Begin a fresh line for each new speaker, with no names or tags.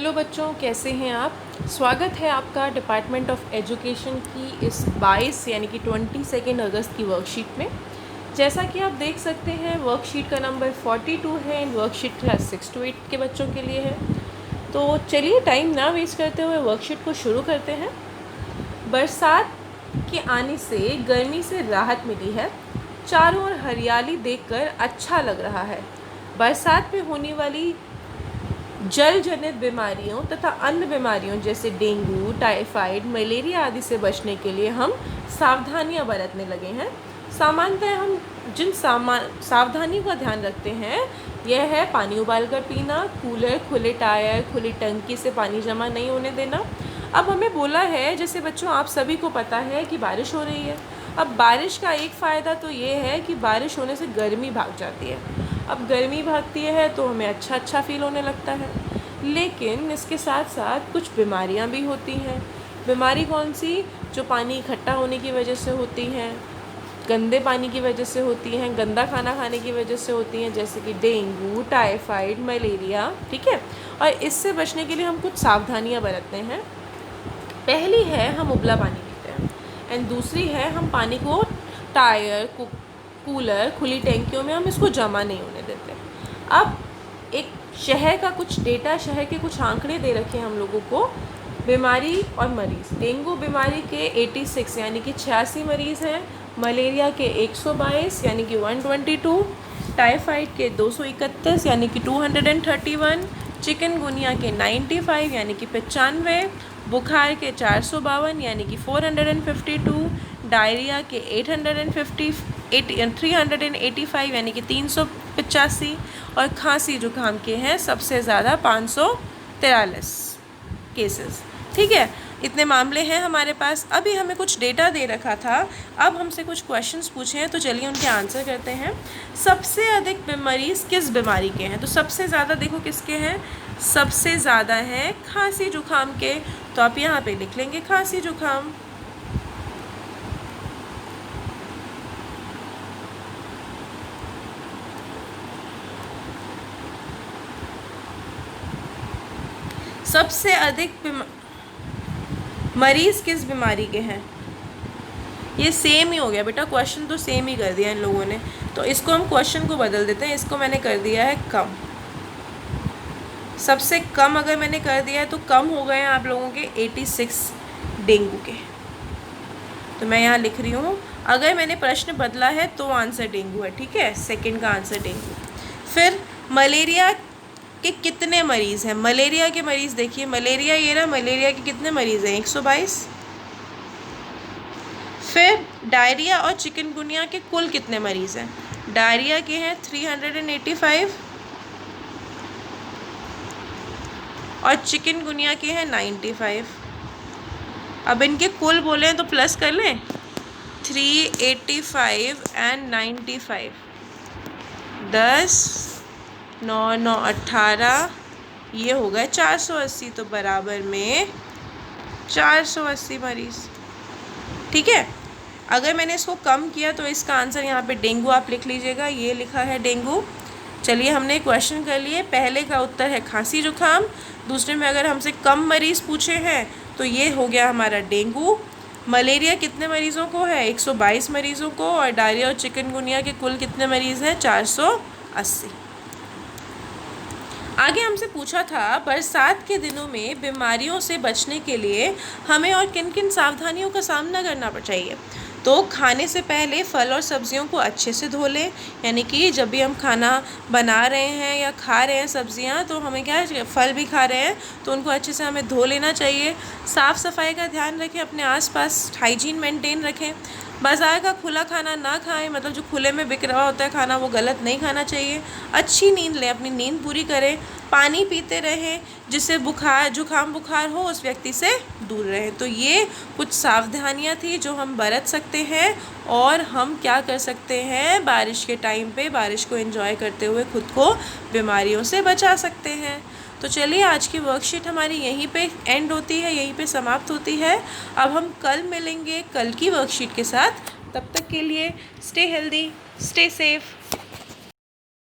Hello बच्चों, कैसे हैं आप। स्वागत है आपका डिपार्टमेंट ऑफ एजुकेशन की इस 22 यानी कि 22 अगस्त की वर्कशीट में। जैसा कि आप देख सकते हैं वर्कशीट का नंबर 42 है। इन वर्कशीट क्लास 6 to 8 के बच्चों के लिए है। तो चलिए टाइम ना वेस्ट करते हुए वर्कशीट को शुरू करते हैं। बरसात के आने से गर्मी से राहत मिली है। चारों ओर हरियाली देखकर अच्छा लग रहा है। बरसात में होने वाली जल जनित बीमारियों तथा अन्य बीमारियों जैसे डेंगू, टाइफाइड, मलेरिया आदि से बचने के लिए हम सावधानियां बरतने लगे हैं। सामान्यतः हम जिन सावधानियों का ध्यान रखते हैं यह है पानी उबालकर पीना, कूलर, खुले टायर, खुली टंकी से पानी जमा नहीं होने देना। अब हमें बोला है, जैसे बच्चों आप सभी को पता है कि बारिश हो रही है। अब बारिश का एक फ़ायदा तो ये है कि बारिश होने से गर्मी भाग जाती है। अब गर्मी भागती है तो हमें अच्छा फील होने लगता है। लेकिन इसके साथ साथ कुछ बीमारियां भी होती हैं। बीमारी कौन सी? जो पानी इकट्ठा होने की वजह से होती हैं, गंदे पानी की वजह से होती हैं, गंदा खाना खाने की वजह से होती हैं, जैसे कि डेंगू, टाइफाइड, मलेरिया। ठीक है। और इससे बचने के लिए हम कुछ सावधानियां बरतते हैं। पहली है हम उबला पानी पीते हैं, एंड दूसरी है हम पानी को टायर, कूलर, खुली टैंकियों में हम इसको जमा नहीं होने देते। अब एक शहर का कुछ डेटा, शहर के कुछ आंकड़े दे रखे हैं हम लोगों को। बीमारी और मरीज़, डेंगू बीमारी के 86 यानी कि 86 मरीज़ हैं, मलेरिया के 122 यानी कि 122, टाइफाइड के 231 यानी कि 231, चिकनगुनिया के 95 यानी कि 95, बुखार के 452 यानी कि 452, डायरिया के 385 यानी कि 385, और खांसी जुकाम के हैं सबसे ज़्यादा 543 केसेस। ठीक है, इतने मामले हैं हमारे पास। अभी हमें कुछ डेटा दे रखा था, अब हमसे कुछ क्वेश्चंस पूछे हैं, तो चलिए उनके आंसर करते हैं। सबसे अधिक मरीज़ किस बीमारी के हैं? तो सबसे ज़्यादा देखो किसके हैं, सबसे ज़्यादा हैं खांसी जुकाम के। तो आप यहाँ पे लिख लेंगे खांसी जुकाम। सबसे अधिक मरीज़ किस बीमारी के हैं? ये सेम ही हो गया बेटा, क्वेश्चन तो सेम ही कर दिया इन लोगों ने। तो इसको हम क्वेश्चन को बदल देते हैं, इसको मैंने कर दिया है कम। सबसे कम अगर मैंने कर दिया है तो कम हो गए हैं आप लोगों के 86 डेंगू के। तो मैं यहाँ लिख रही हूँ, अगर मैंने प्रश्न बदला है तो आंसर डेंगू है। ठीक है, सेकंड का आंसर डेंगू। फिर मलेरिया के कितने मरीज़ हैं? मलेरिया के मरीज़ देखिए, मलेरिया ये रहा, मलेरिया के कितने मरीज़ हैं? 122। फिर डायरिया और चिकनगुनिया के कुल कितने मरीज़ हैं? डायरिया के हैं 385 और चिकनगुनिया के हैं 95। अब इनके कुल बोलें तो प्लस कर लें, 385 एंड 95, 10, 9, 9, 18, ये हो गए 480। तो बराबर में 480 मरीज़। ठीक है, अगर मैंने इसको कम किया तो इसका आंसर यहाँ पे डेंगू आप लिख लीजिएगा, ये लिखा है डेंगू। चलिए हमने क्वेश्चन कर लिए। पहले का उत्तर है खांसी जुकाम, दूसरे में अगर हमसे कम मरीज़ पूछे हैं तो ये हो गया हमारा डेंगू। मलेरिया कितने मरीज़ों को है? 122 मरीज़ों को। और डायरिया और चिकनगुनिया के कुल कितने मरीज़ हैं? 480। आगे हमसे पूछा था बरसात के दिनों में बीमारियों से बचने के लिए हमें और किन किन सावधानियों का सामना करना चाहिए। तो खाने से पहले फल और सब्जियों को अच्छे से धो लें, यानी कि जब भी हम खाना बना रहे हैं या खा रहे हैं सब्जियां, तो हमें क्या है, फल भी खा रहे हैं तो उनको अच्छे से हमें धो लेना चाहिए। साफ़ सफाई का ध्यान रखें, अपने आसपास हाइजीन मेंटेन रखें। बाज़ार का खुला खाना ना खाएं, मतलब जो खुले में बिक रहा होता है खाना, वो गलत नहीं खाना चाहिए। अच्छी नींद लें, अपनी नींद पूरी करें। पानी पीते रहें, जिससे जुकाम बुखार हो उस व्यक्ति से दूर रहें। तो ये कुछ सावधानियां थी जो हम बरत सकते हैं, और हम क्या कर सकते हैं, बारिश के टाइम पे बारिश को एंजॉय करते हुए खुद को बीमारियों से बचा सकते हैं। तो चलिए आज की वर्कशीट हमारी यहीं पे एंड होती है, यहीं पे समाप्त होती है। अब हम कल मिलेंगे कल की वर्कशीट के साथ। तब तक के लिए स्टे हेल्दी, स्टे सेफ।